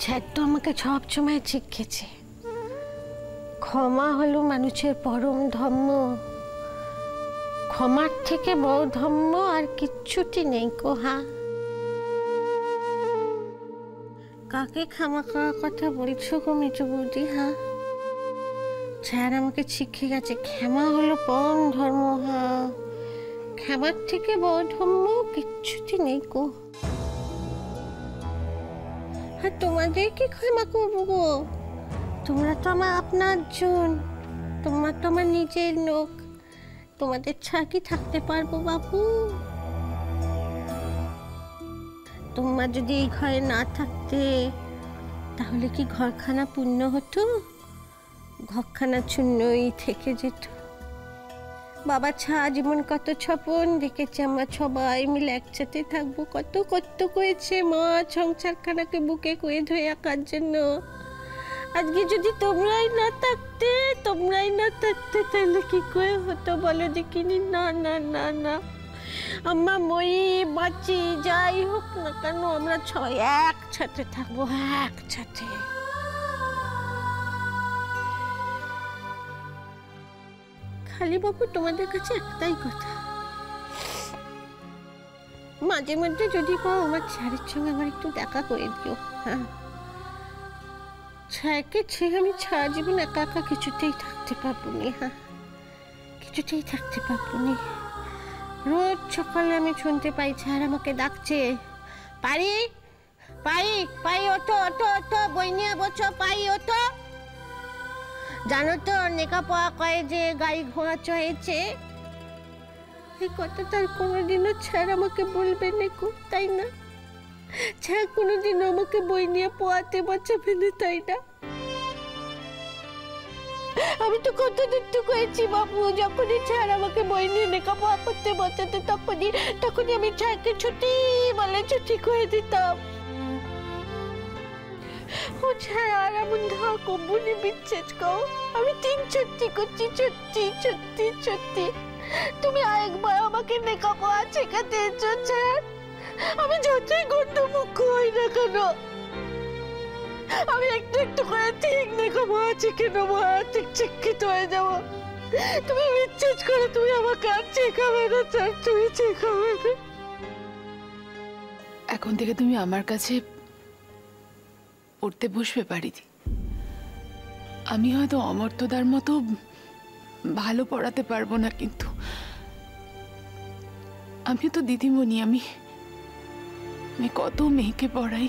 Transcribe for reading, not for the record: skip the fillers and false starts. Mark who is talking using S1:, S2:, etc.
S1: ছাত্র আমাকে সব সময় শিখেছে, ক্ষমা হলো মানুষের পরম ধর্ম, ক্ষমার থেকে বড় ধর্ম আর কিচ্ছুটি নেই কোহা। কাকে ক্ষমা করার কথা বলছো গো মেজো বৌদি? হ্যাঁ, স্যার আমাকে শিখে গেছে ক্ষমা হলো পরম ধর্ম। হ্যাঁ, ক্ষমার থেকে বড় ধর্ম কিচ্ছুটি নেই গো। আর তোমাদের কি ক্ষমা করবো গো? তোমরা তো আমার আপনার জন, তোমরা তো আমার নিজের লোক, তোমাদের ছাড়া কি থাকতে পারবো বাবু? তোমরা যদি এই ঘরে না থাকতে তাহলে কি ঘরখানা পূর্ণ হতো? ঘরখানা শূন্যই থেকে যেত। বাবা ছাড়া জীবন কত ছপন দেখেছে, আমরা সবাই মিলে একসাথে থাকবো, কত কষ্ট করেছে মা সংসারখানাকে বুকে করে ধরে রাখার জন্য। আজকে যদি তোমরাই না থাকতে তাহলে কি করে হতো বলো দেখিনি? না না না না, আমরা মরি বাঁচি যাই হোক না কেন আমরা সবাই একসাথে থাকবো, একসাথে। খালি বাবু তোমাদের কাছে একটাই কথা, মাঝে মধ্যে যদি পাও আমার স্যারের সঙ্গে আমার একটু দেখা করে দিও। হ্যাঁ, স্যারকে ছেড়ে আমি সারা জীবন একা একা কিছুতেই থাকতে পারবো না। হ্যাঁ, কিছুতেই থাকতে পারবো না। রোজ সকালে আমি শুনতে পাই স্যার আমাকে ডাকছে, পারি পারি পাই, ওঠো ওঠো ওঠো, বই নিয়ে বসো, পাই ওঠো। জানো তো লেখাপড়া করে যে গাড়ি ঘোড়া চড়েছে, এই কথাটা আর কোনোদিনও স্যার আমাকে বলবেন না, তাই না? স্যার কোনোদিনও আমাকে বই নিয়ে পড়াতে বসাবে না, তাই না? আমি তো কত দুঃখ করেছি বাবু, যখনই স্যার আমাকে বই নিয়ে লেখাপড়া করতে বসাতো তখনই আমি স্যারকে ছুটি বলে ছুটি করে দিতাম। ও স্যার আর এমন ধা কবুনি বিচ্ছেদ কও, আমি সত্যি করছি, সত্যি সত্যি সত্যি। তুমি আরেকবার আমাকে লেখাপড়া শেখাতে এসো স্যার, আমি যতই গন্ডমুখ হই না কেন আমি একটু একটু করে ঠিক লেখাপড়া শিখে নেবো, ঠিক শিক্ষিত হয়ে যাবো। তুমি বিশ্বাস করো, তুমি আমাকে আর শেখাবে না স্যার, তুমি শেখাবে না।
S2: এখন থেকে তুমি আমার কাছে পড়তে বসবে পারিদি। আমি হয়তো অমর্ত্যদার মতো ভালো পড়াতে পারবো না, কিন্তু আমি তো দিদিমণি, আমি কত মেয়েকে পড়াই।